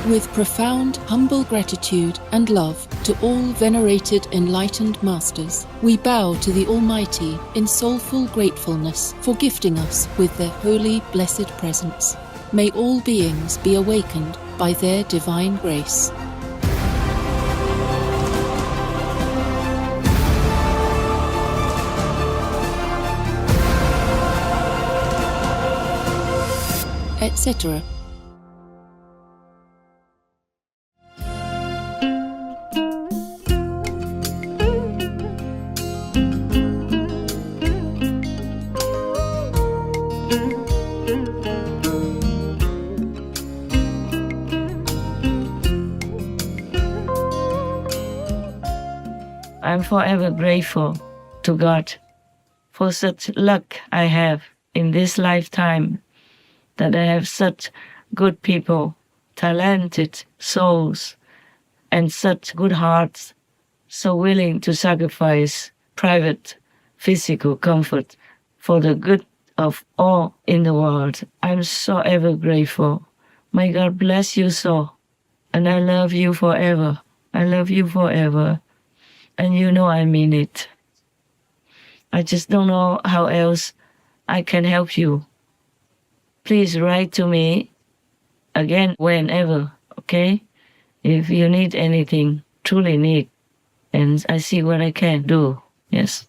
With profound, humble gratitude and love to all venerated enlightened masters, we bow to the Almighty in soulful gratefulness for gifting us with their holy, blessed presence. May all beings be awakened by their divine grace. Etc. I'm forever grateful to God for such luck I have in this lifetime, that I have such good people, talented souls, and such good hearts, so willing to sacrifice private physical comfort for the good of all in the world. I'm so ever grateful. May God bless you so. And I love you forever. I love you forever. And you know I mean it. I just don't know how else I can help you. Please write to me again whenever, okay? If you need anything, truly need, and I see what I can do, yes.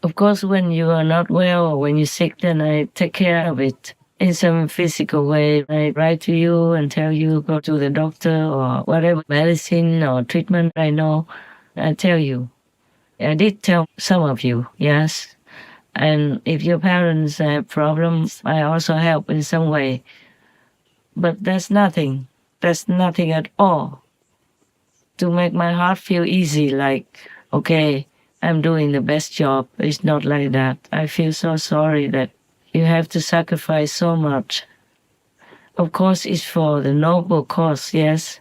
Of course, when you are not well or when you're sick, then I take care of it in some physical way. I write to you and tell you go to the doctor or whatever medicine or treatment I know. I tell you. I did tell some of you, yes. And if your parents have problems, I also help in some way. But that's nothing. That's nothing at all to make my heart feel easy, like, okay, I'm doing the best job. It's not like that. I feel so sorry that you have to sacrifice so much. Of course, it's for the noble cause, yes.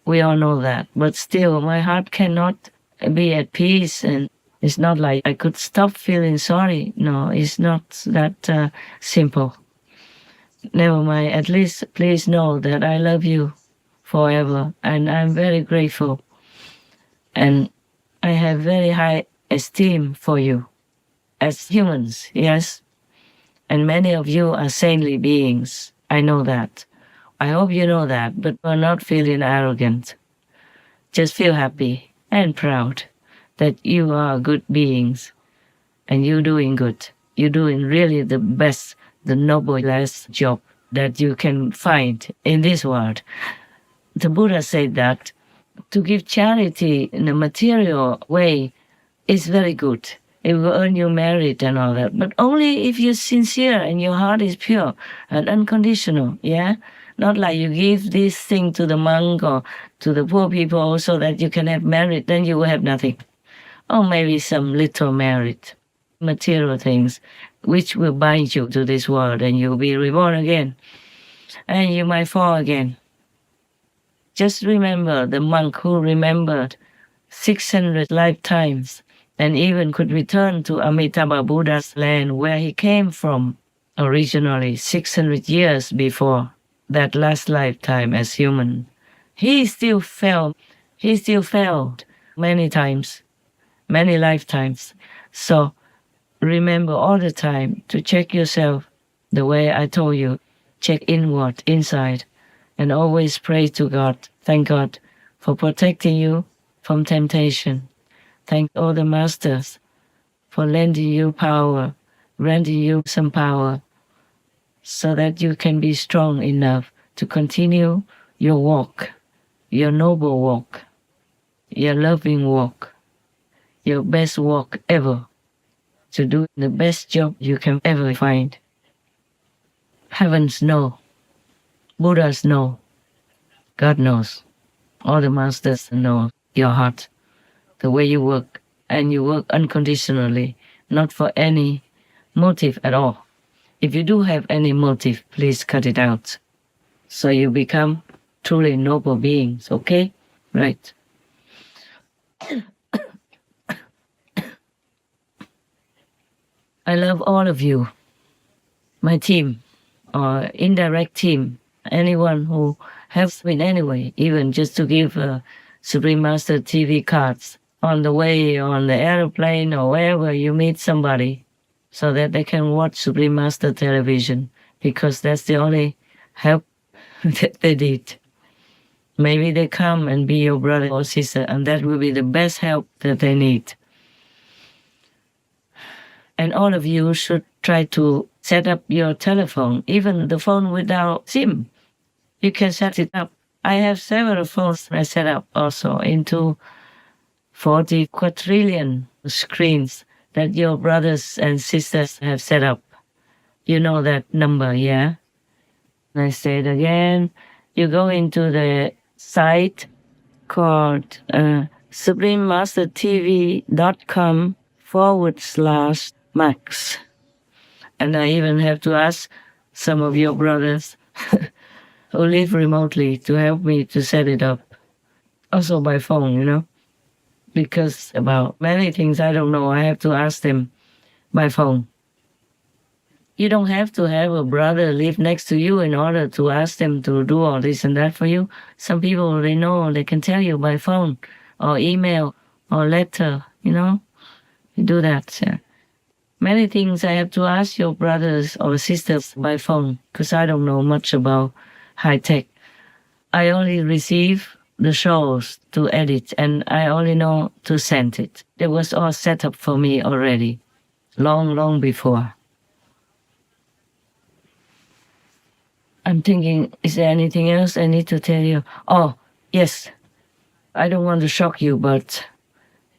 We all know that. But still, my heart cannot be at peace, and it's not like I could stop feeling sorry. No, it's not that simple. Never mind. At least please know that I love you forever, and I'm very grateful. And I have very high esteem for you as humans, yes. And many of you are saintly beings. I know that. I hope you know that, but you're not feeling arrogant. Just feel happy and proud that you are good beings and you're doing good. You're doing really the best, the noblest job that you can find in this world. The Buddha said that to give charity in a material way is very good. It will earn you merit and all that. But only if you're sincere and your heart is pure and unconditional, yeah? Not like you give this thing to the monk or to the poor people so that you can have merit, then you will have nothing. Or maybe some little merit, material things, which will bind you to this world and you'll be reborn again. And you might fall again. Just remember the monk who remembered 600 lifetimes and even could return to Amitabha Buddha's land where he came from originally 600 years before that last lifetime as human. He still failed many times, many lifetimes. So remember all the time to check yourself the way I told you. Check inward, inside, and always pray to God. Thank God for protecting you from temptation. Thank all the masters for lending you power, granting you some power, so that you can be strong enough to continue your walk, your noble walk, your loving walk, your best walk ever, to do the best job you can ever find. Heavens know, Buddhas know, God knows, all the masters know your heart, the way you work, and you work unconditionally, not for any motive at all. If you do have any motive, please cut it out, so you become truly noble beings, okay? Right. I love all of you, my team, or indirect team, anyone who helps in any way, even just to give Supreme Master TV cards on the way, on the airplane, or wherever you meet somebody, so that they can watch Supreme Master television, because that's the only help that they need. Maybe they come and be your brother or sister, and that will be the best help that they need. And all of you should try to set up your telephone, even the phone without SIM. You can set it up. I have several phones I set up also into 40 quadrillion screens that your brothers and sisters have set up. You know that number, yeah? I say it again. You go into the site called suprememastertv.com/max. And I even have to ask some of your brothers who live remotely to help me to set it up. Also by phone, you know, because about many things I don't know, I have to ask them by phone. You don't have to have a brother live next to you in order to ask them to do all this and that for you. Some people, they know, they can tell you by phone or email or letter, you know. You do that. Yeah. Many things I have to ask your brothers or sisters by phone because I don't know much about high tech. I only receive the shows to edit and I only know to send it. It was all set up for me already, long, long before. I'm thinking, is there anything else I need to tell you? Oh, yes. I don't want to shock you, but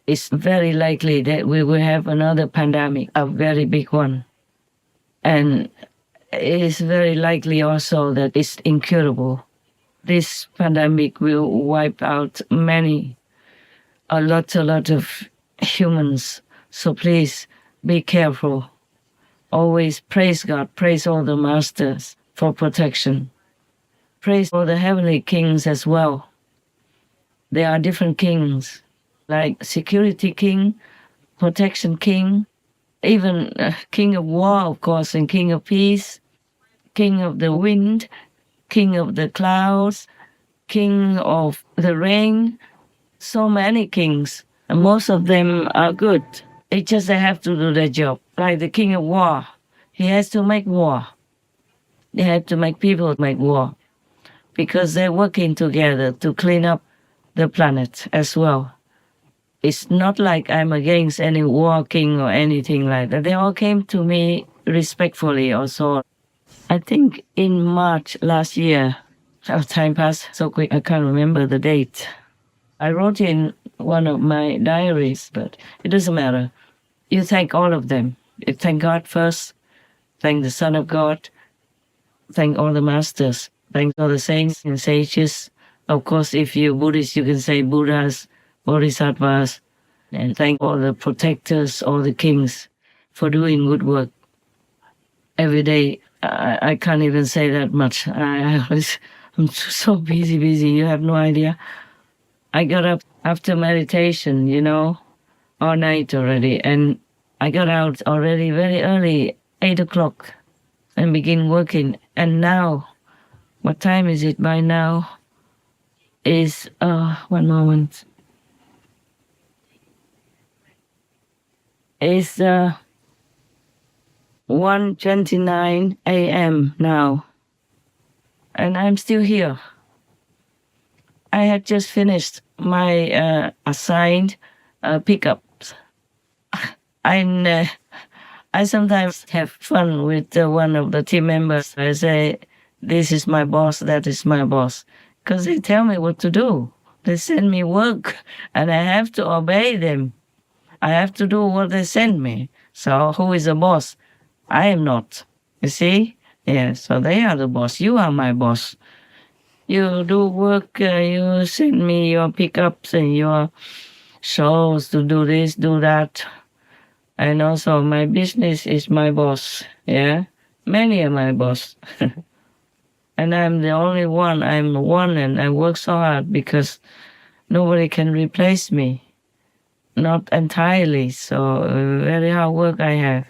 it's very likely that we will have another pandemic, a very big one. And it is very likely also that it's incurable. This pandemic will wipe out a lot of humans. So please be careful. Always praise God, praise all the masters for protection. Praise all the heavenly kings as well. There are different kings, like security king, protection king, even king of war, of course, and king of peace, king of the wind, king of the clouds, king of the rain. So many kings, and most of them are good. It's just they have to do their job. Like the king of war, he has to make war. They have to make people make war because they're working together to clean up the planet as well. It's not like I'm against any war king or anything like that. They all came to me respectfully also. I think in March last year, time passed so quick, I can't remember the date. I wrote in one of my diaries, but it doesn't matter. You thank all of them. You thank God first, thank the Son of God, thank all the masters, thank all the saints and sages. Of course, if you're Buddhist, you can say Buddhas, Bodhisattvas, and thank all the protectors, all the kings for doing good work every day. I can't even say that much. I'm so busy. You have no idea. I got up after meditation, you know, all night already, and I got out already very early, 8 o'clock, and begin working. And now, what time is it by now? Is, one moment. It's 1:29 a.m. now, and I'm still here. I had just finished my assigned pickups. I sometimes have fun with one of the team members. I say, this is my boss, that is my boss. Because they tell me what to do. They send me work, and I have to obey them. I have to do what they send me. So who is the boss? I am not. You see? Yeah, so they are the boss. You are my boss. You do work, you send me your pickups and your shows to do this, do that. And also my business is my boss. Yeah? Many are my boss. And I'm the only one. I'm one and I work so hard because nobody can replace me. Not entirely. So very hard work I have.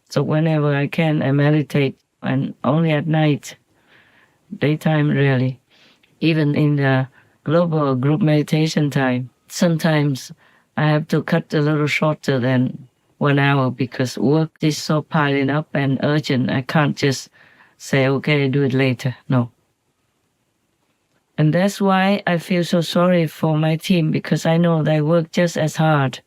So whenever I can, I meditate and only at night. Daytime, rarely. Even in the global group meditation time, sometimes I have to cut a little shorter than 1 hour because work is so piling up and urgent. I can't just say, okay, do it later. No. And that's why I feel so sorry for my team, because I know they work just as hard,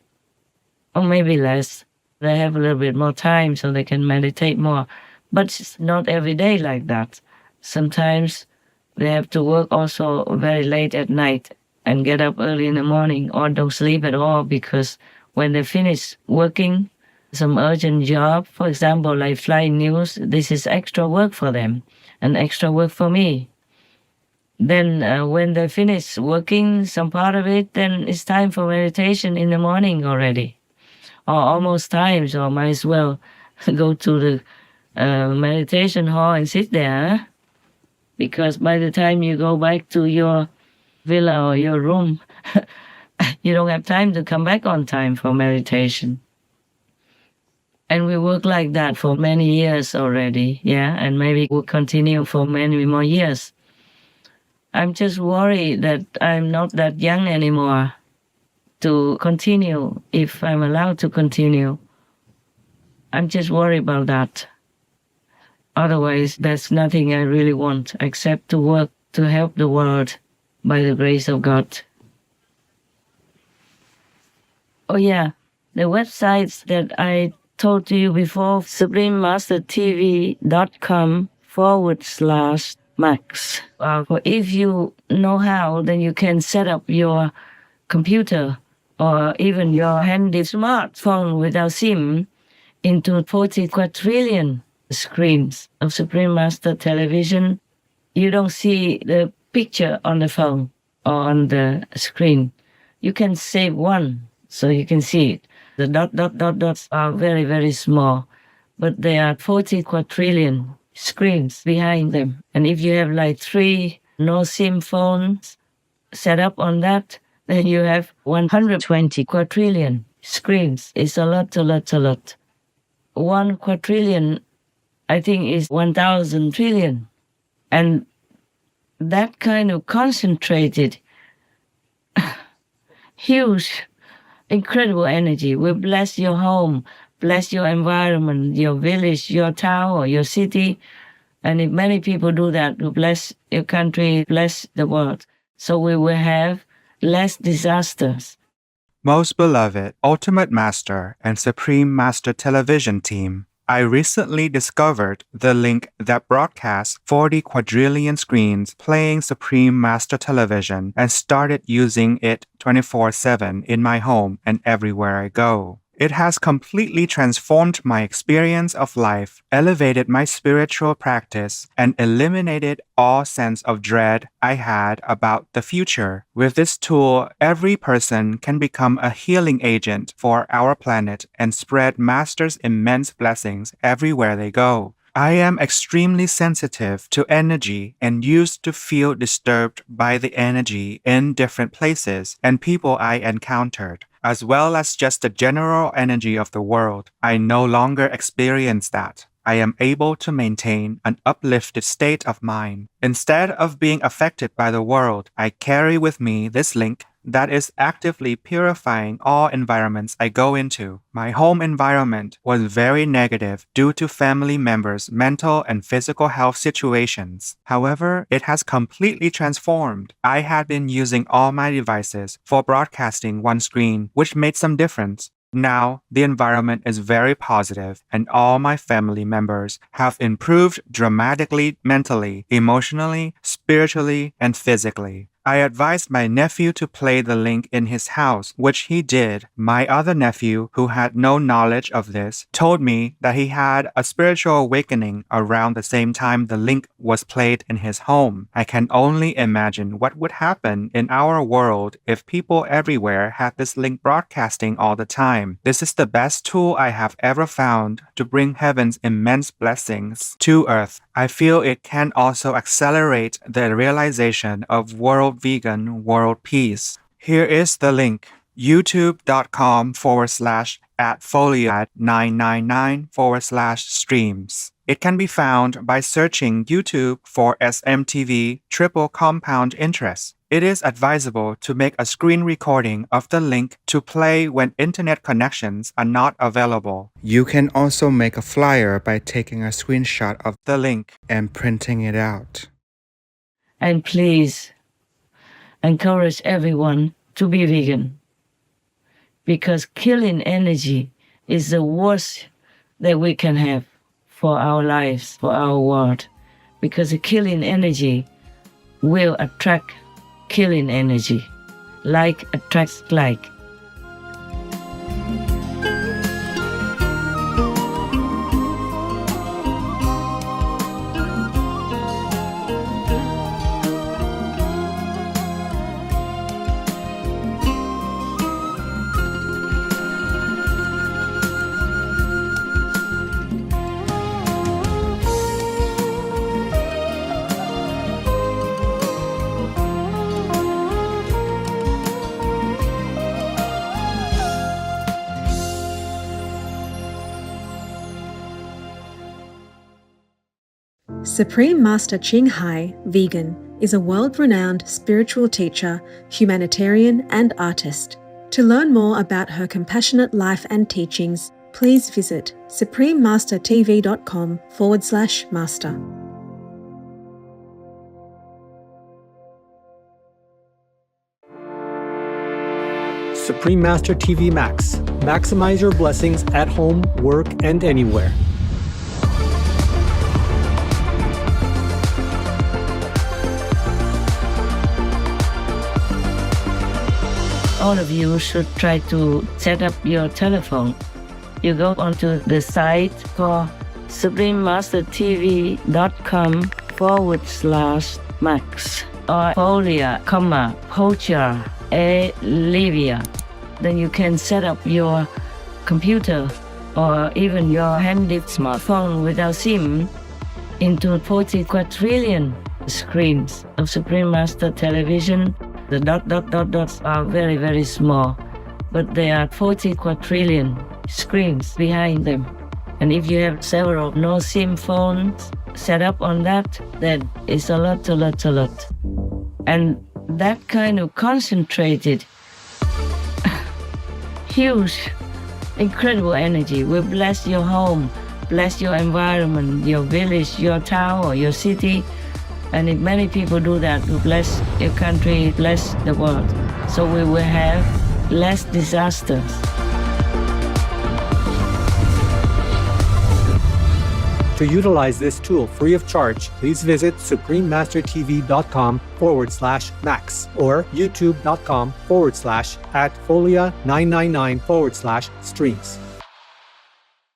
or maybe less. They have a little bit more time so they can meditate more. But it's not every day like that. Sometimes they have to work also very late at night and get up early in the morning, or don't sleep at all, because when they finish working some urgent job, for example, like flying news, this is extra work for them and extra work for me. Then when they finish working some part of it, then it's time for meditation in the morning already, or almost time, so might as well go to the meditation hall and sit there, huh? Because by the time you go back to your villa or your room, you don't have time to come back on time for meditation. And we work like that for many years already, yeah, and maybe we'll continue for many more years. I'm just worried that I'm not that young anymore to continue, if I'm allowed to continue. I'm just worried about that. Otherwise, there's nothing I really want except to work to help the world by the grace of God. Oh yeah, the websites that I told you before, suprememastertv.com/max. If you know how, then you can set up your computer or even your handy smartphone without SIM into 40 quadrillion screens of Supreme Master television. You don't see the picture on the phone or on the screen. You can save one so you can see it. The dots are very, very small, but there are 40 quadrillion screens behind them. And if you have like 3 no SIM phones set up on that, then you have 120 quadrillion screens. It's a lot. 1 quadrillion, I think, is 1,000 trillion. And that kind of concentrated, huge, incredible energy will bless your home, bless your environment, your village, your town, or your city. And if many people do that, will bless your country, bless the world. So we will have less disasters. Most beloved Ultimate Master and Supreme Master Television team, I recently discovered the link that broadcasts 40 quadrillion screens playing Supreme Master Television and started using it 24/7 in my home and everywhere I go. It has completely transformed my experience of life, elevated my spiritual practice, and eliminated all sense of dread I had about the future. With this tool, every person can become a healing agent for our planet and spread Master's immense blessings everywhere they go. I am extremely sensitive to energy and used to feel disturbed by the energy in different places and people I encountered, as well as just the general energy of the world. I no longer experience that. I am able to maintain an uplifted state of mind. Instead of being affected by the world, I carry with me this link that is actively purifying all environments I go into. My home environment was very negative due to family members' mental and physical health situations. However, it has completely transformed. I had been using all my devices for broadcasting one screen, which made some difference. Now, the environment is very positive, and all my family members have improved dramatically mentally, emotionally, spiritually, and physically. I advised my nephew to play the link in his house, which he did. My other nephew, who had no knowledge of this, told me that he had a spiritual awakening around the same time the link was played in his home. I can only imagine what would happen in our world if people everywhere had this link broadcasting all the time. This is the best tool I have ever found to bring heaven's immense blessings to earth. I feel it can also accelerate the realization of world vegan, world peace. Here is the link: youtube.com/@foliad999/streams. It can be found by searching YouTube for SMTV Triple Compound Interest. It is advisable to make a screen recording of the link to play when internet connections are not available. You can also make a flyer by taking a screenshot of the link and printing it out. And please encourage everyone to be vegan, because killing energy is the worst that we can have for our lives, for our world, because the killing energy will attract killing energy. Like attracts like. Supreme Master Ching Hai, vegan, is a world-renowned spiritual teacher, humanitarian, and artist. To learn more about her compassionate life and teachings, please visit suprememastertv.com/master. Supreme Master TV Max. Maximize your blessings at home, work, and anywhere. All of you should try to set up your telephone. You go onto the site for suprememastertv.com/max or Folia, Pocha, Livia. Then you can set up your computer or even your handy smartphone without SIM into 40 quadrillion screens of Supreme Master Television. The dots are very, very small, but there are 40 quadrillion screens behind them. And if you have several no-SIM phones set up on that, then it's a lot. And that kind of concentrated, huge, incredible energy will bless your home, bless your environment, your village, your town, or your city. And if many people do that, to bless your country, bless the world. So we will have less disasters. To utilize this tool free of charge, please visit suprememastertv.com/max or youtube.com/@folia999/streams.